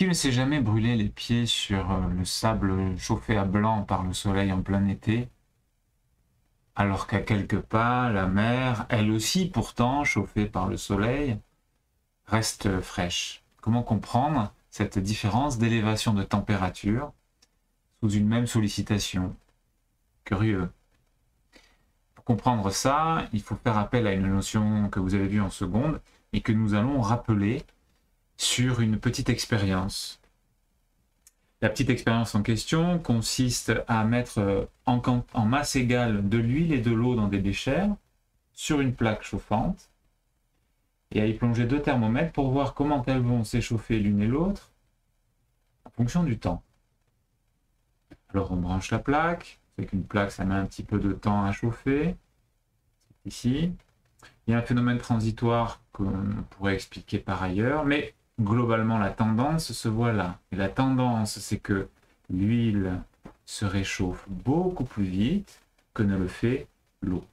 Qui ne s'est jamais brûlé les pieds sur le sable chauffé à blanc par le soleil en plein été, alors qu'à quelques pas, la mer, elle aussi pourtant chauffée par le soleil, reste fraîche? Comment comprendre cette différence d'élévation de température sous une même sollicitation? Curieux. Pour comprendre ça, il faut faire appel à une notion que vous avez vue en seconde et que nous allons rappeler sur une petite expérience. La petite expérience en question consiste à mettre en masse égale de l'huile et de l'eau dans des béchères sur une plaque chauffante et à y plonger 2 thermomètres pour voir comment elles vont s'échauffer l'une et l'autre en fonction du temps. Alors on branche la plaque, c'est qu'une plaque ça met un petit peu de temps à chauffer, ici. Il y a un phénomène transitoire qu'on pourrait expliquer par ailleurs, mais globalement, la tendance se voit là. Et la tendance, c'est que l'huile se réchauffe beaucoup plus vite que ne le fait l'eau.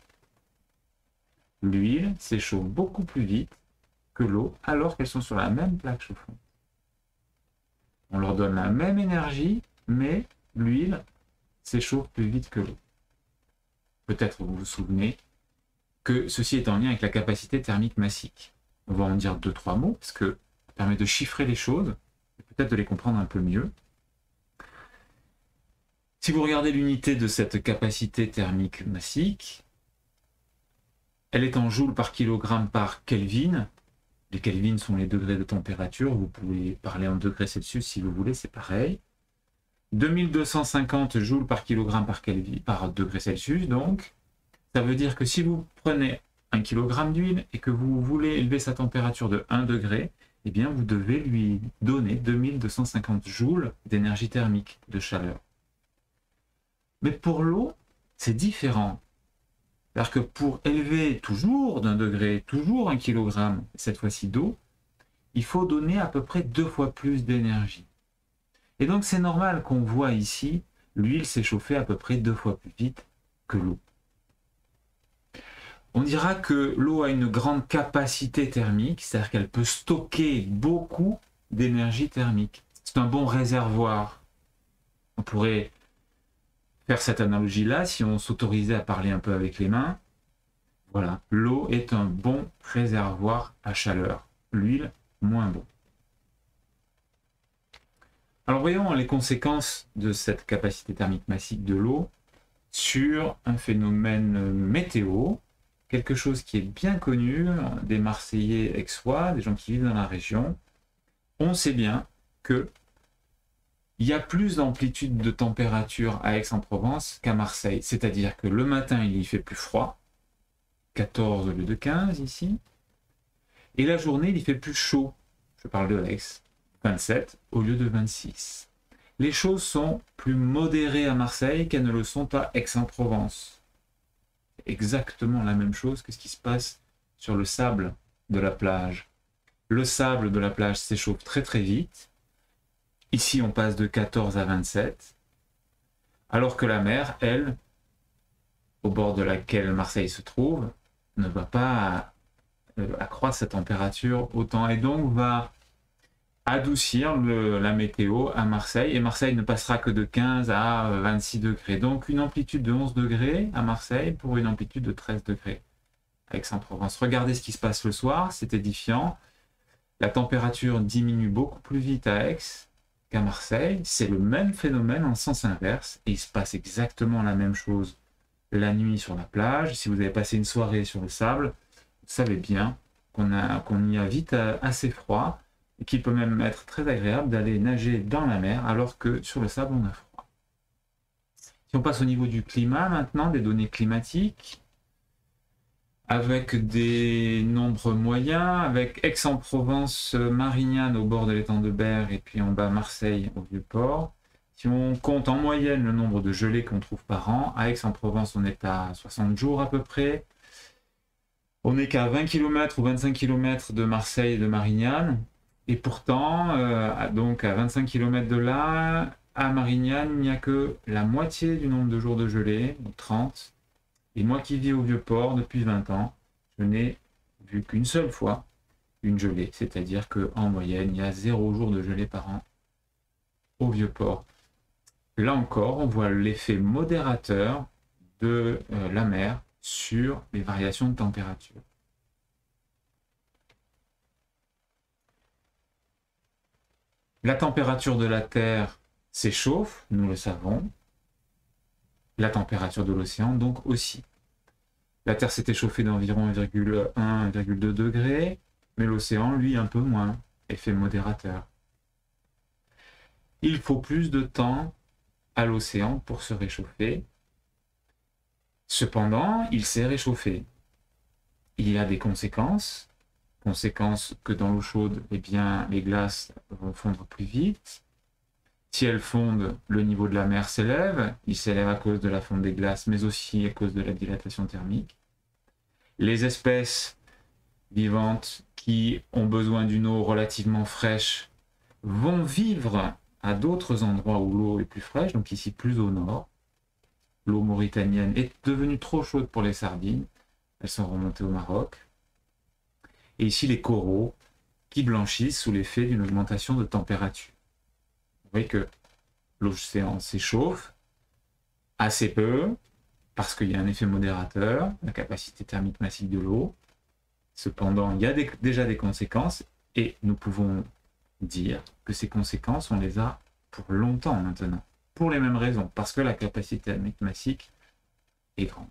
L'huile s'échauffe beaucoup plus vite que l'eau, alors qu'elles sont sur la même plaque chauffante. On leur donne la même énergie, mais l'huile s'échauffe plus vite que l'eau. Peut-être vous vous souvenez que ceci est en lien avec la capacité thermique massique. On va en dire 2-3 mots, parce que ça permet de chiffrer les choses, et peut-être de les comprendre un peu mieux. Si vous regardez l'unité de cette capacité thermique massique, elle est en joules par kilogramme par Kelvin. Les Kelvin sont les degrés de température, vous pouvez parler en degrés Celsius si vous voulez, c'est pareil. 2250 joules par kilogramme par Kelvin, par degré Celsius, donc. Ça veut dire que si vous prenez 1 kg d'huile et que vous voulez élever sa température de 1 degré, eh bien vous devez lui donner 2250 joules d'énergie thermique, de chaleur. Mais pour l'eau, c'est différent. C'est-à-dire que pour élever toujours d'1 degré, toujours 1 kg, cette fois-ci d'eau, il faut donner à peu près 2 fois plus d'énergie. Et donc c'est normal qu'on voit ici l'huile s'échauffer à peu près 2 fois plus vite que l'eau. On dira que l'eau a une grande capacité thermique, c'est-à-dire qu'elle peut stocker beaucoup d'énergie thermique. C'est un bon réservoir. On pourrait faire cette analogie-là si on s'autorisait à parler un peu avec les mains. Voilà, l'eau est un bon réservoir à chaleur. L'huile, moins bon. Alors voyons les conséquences de cette capacité thermique massique de l'eau sur un phénomène météo. Quelque chose qui est bien connu des Marseillais aixois, des gens qui vivent dans la région. On sait bien qu'il y a plus d'amplitude de température à Aix-en-Provence qu'à Marseille. C'est-à-dire que le matin, il y fait plus froid, 14 au lieu de 15 ici. Et la journée, il y fait plus chaud. Je parle de Aix, 27 au lieu de 26. Les choses sont plus modérées à Marseille qu'elles ne le sont à Aix-en-Provence. Exactement la même chose que ce qui se passe sur le sable de la plage. Le sable de la plage s'échauffe très très vite. Ici, on passe de 14 à 27. Alors que la mer, elle, au bord de laquelle Marseille se trouve, ne va pas accroître sa température autant et donc va adoucir la météo à Marseille. Et Marseille ne passera que de 15 à 26 degrés. Donc une amplitude de 11 degrés à Marseille pour une amplitude de 13 degrés à Aix-en-Provence. Regardez ce qui se passe le soir, c'est édifiant. La température diminue beaucoup plus vite à Aix qu'à Marseille. C'est le même phénomène en sens inverse. Et il se passe exactement la même chose la nuit sur la plage. Si vous avez passé une soirée sur le sable, vous savez bien qu'on y a vite assez froid. Et qu'il peut même être très agréable d'aller nager dans la mer alors que sur le sable on a froid. Si on passe au niveau du climat maintenant, des données climatiques, avec des nombres moyens, avec Aix-en-Provence, Marignane au bord de l'étang de Berre et puis en bas Marseille au Vieux-Port. Si on compte en moyenne le nombre de gelées qu'on trouve par an, à Aix-en-Provence on est à 60 jours à peu près. On n'est qu'à 20 km ou 25 km de Marseille et de Marignane. Et pourtant, donc à 25 km de là, à Marignane, il n'y a que la moitié du nombre de jours de gelée, 30. Et moi qui vis au Vieux-Port depuis 20 ans, je n'ai vu qu'une seule fois une gelée. C'est-à-dire qu'en moyenne, il y a 0 jour de gelée par an au Vieux-Port. Là encore, on voit l'effet modérateur de la mer sur les variations de température. La température de la Terre s'échauffe, nous le savons. La température de l'océan, donc aussi. La Terre s'est échauffée d'environ 1,1-1,2 degrés, mais l'océan, lui, un peu moins, effet modérateur. Il faut plus de temps à l'océan pour se réchauffer. Cependant, il s'est réchauffé. Il y a des conséquences que dans l'eau chaude, eh bien, les glaces vont fondre plus vite. Si elles fondent, le niveau de la mer s'élève. Il s'élève à cause de la fonte des glaces, mais aussi à cause de la dilatation thermique. Les espèces vivantes qui ont besoin d'une eau relativement fraîche vont vivre à d'autres endroits où l'eau est plus fraîche, donc ici plus au nord. L'eau mauritanienne est devenue trop chaude pour les sardines. Elles sont remontées au Maroc. Et ici, les coraux qui blanchissent sous l'effet d'une augmentation de température. Vous voyez que l'océan s'échauffe assez peu, parce qu'il y a un effet modérateur, la capacité thermique massique de l'eau. Cependant, il y a déjà des conséquences, et nous pouvons dire que ces conséquences, on les a pour longtemps maintenant, pour les mêmes raisons, parce que la capacité thermique massique est grande.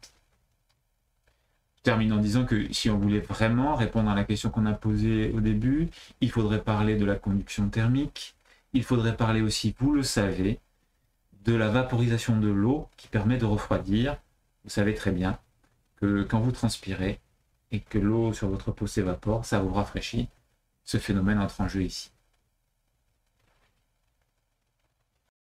Je termine en disant que si on voulait vraiment répondre à la question qu'on a posée au début, il faudrait parler de la conduction thermique, il faudrait parler aussi, vous le savez, de la vaporisation de l'eau qui permet de refroidir. Vous savez très bien que quand vous transpirez et que l'eau sur votre peau s'évapore, ça vous rafraîchit. Ce phénomène entre en jeu ici.